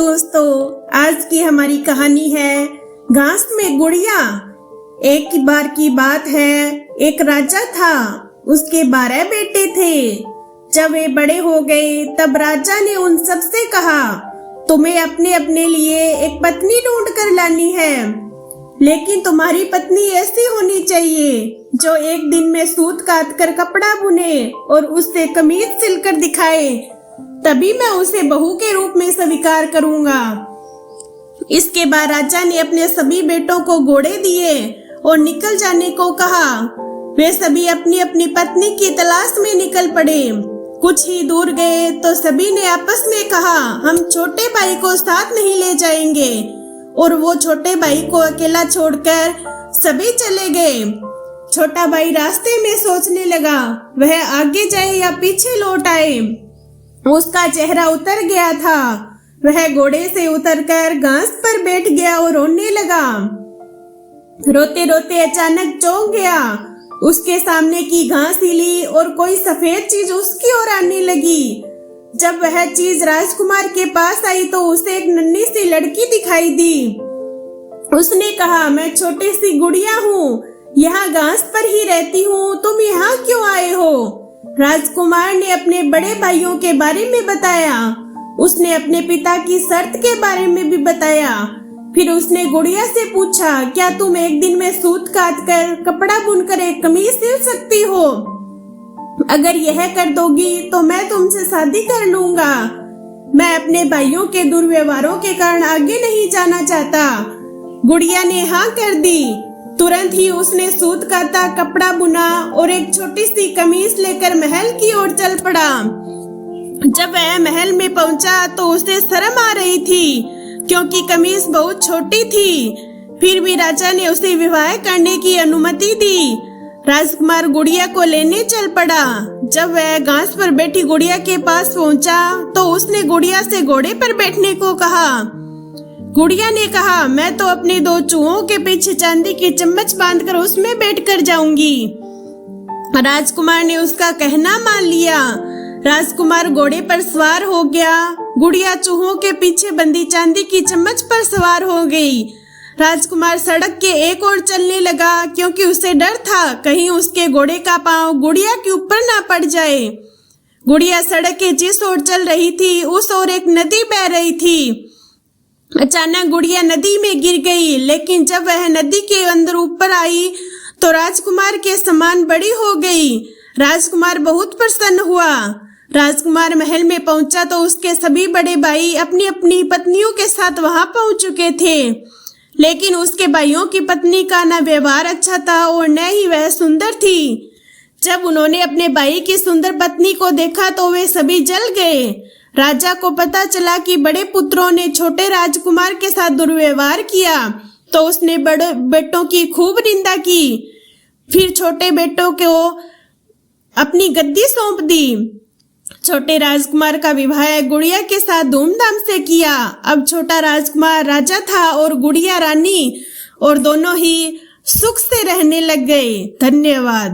दोस्तों, आज की हमारी कहानी है घास में गुड़िया। एक बार की बात है, एक राजा था, उसके 12 बेटे थे। जब वे बड़े हो गए तब राजा ने उन सबसे कहा, तुम्हें अपने अपने लिए एक पत्नी ढूंढ कर लानी है, लेकिन तुम्हारी पत्नी ऐसी होनी चाहिए जो एक दिन में सूत काट कर कपड़ा बुने और उससे कमीज सिलकर दिखाए, तभी मैं उसे बहू के रूप में स्वीकार करूंगा। इसके बाद राजा ने अपने सभी बेटों को घोड़े दिए और निकल जाने को कहा। वे सभी अपनी अपनी पत्नी की तलाश में निकल पड़े। कुछ ही दूर गए तो सभी ने आपस में कहा, हम छोटे भाई को साथ नहीं ले जाएंगे, और वो छोटे भाई को अकेला छोड़कर सभी चले गए। छोटा भाई रास्ते में सोचने लगा, वह आगे जाए या पीछे लौट आए। उसका चेहरा उतर गया था। वह घोड़े से उतरकर घास पर बैठ गया और रोने लगा। रोते रोते अचानक चौंक गया। उसके सामने की घास हिली और कोई सफेद चीज उसकी ओर आने लगी। जब वह चीज राजकुमार के पास आई तो उसे एक नन्ही सी लड़की दिखाई दी। उसने कहा, मैं छोटी सी गुड़िया हूँ, यहाँ घास पर ही रहती हूँ, तुम यहाँ क्यों आए हो? राजकुमार ने अपने बड़े भाइयों के बारे में बताया। उसने अपने पिता की शर्त के बारे में भी बताया। फिर उसने गुड़िया से पूछा, क्या तुम एक दिन में सूत काट कर कपड़ा बुनकर एक कमीज सिल सकती हो? अगर यह कर दोगी तो मैं तुमसे शादी कर लूंगा। मैं अपने भाइयों के दुर्व्यवहारों के कारण आगे नहीं जाना चाहता। गुड़िया ने हाँ कर दी। तुरंत ही उसने सूत काटा, कपड़ा बुना और एक छोटी सी कमीज लेकर महल की ओर चल पड़ा। जब वह महल में पहुंचा तो उसे शर्म आ रही थी, क्योंकि कमीज बहुत छोटी थी। फिर भी राजा ने उसे विवाह करने की अनुमति दी। राजकुमार गुड़िया को लेने चल पड़ा। जब वह घास पर बैठी गुड़िया के पास पहुंचा तो उसने गुड़िया से घोड़े पर बैठने को कहा। गुड़िया ने कहा, मैं तो अपने 2 चूहों के पीछे चांदी की चम्मच बांधकर उसमें बैठकर जाऊंगी। राजकुमार ने उसका कहना मान लिया। राजकुमार घोड़े पर सवार हो गया। गुड़िया चूहों के पीछे बंधी चांदी की चम्मच पर सवार हो गई। राजकुमार सड़क के एक ओर चलने लगा, क्योंकि उसे डर था कहीं उसके घोड़े का पांव गुड़िया के ऊपर ना पड़ जाए। गुड़िया सड़क के जिस ओर चल रही थी उस ओर एक नदी बह रही थी। अचानक गुड़िया नदी में गिर गई, लेकिन जब वह नदी के अंदर ऊपर आई तो राजकुमार के समान बड़ी हो गई। राजकुमार बहुत प्रसन्न हुआ। राजकुमार महल में पहुंचा तो उसके सभी बड़े भाई अपनी अपनी पत्नियों के साथ वहां पहुंच चुके थे, लेकिन उसके भाइयों की पत्नी का न व्यवहार अच्छा था और न ही वह सुंदर थी। जब उन्होंने अपने भाई की सुंदर पत्नी को देखा तो वे सभी जल गए। राजा को पता चला कि बड़े पुत्रों ने छोटे राजकुमार के साथ दुर्व्यवहार किया, तो उसने बड़े बेटों की खूब निंदा की। फिर छोटे बेटों को अपनी गद्दी सौंप दी। छोटे राजकुमार का विवाह गुड़िया के साथ धूमधाम से किया। अब छोटा राजकुमार राजा था और गुड़िया रानी, और दोनों ही सुख से रहने लग गए। धन्यवाद।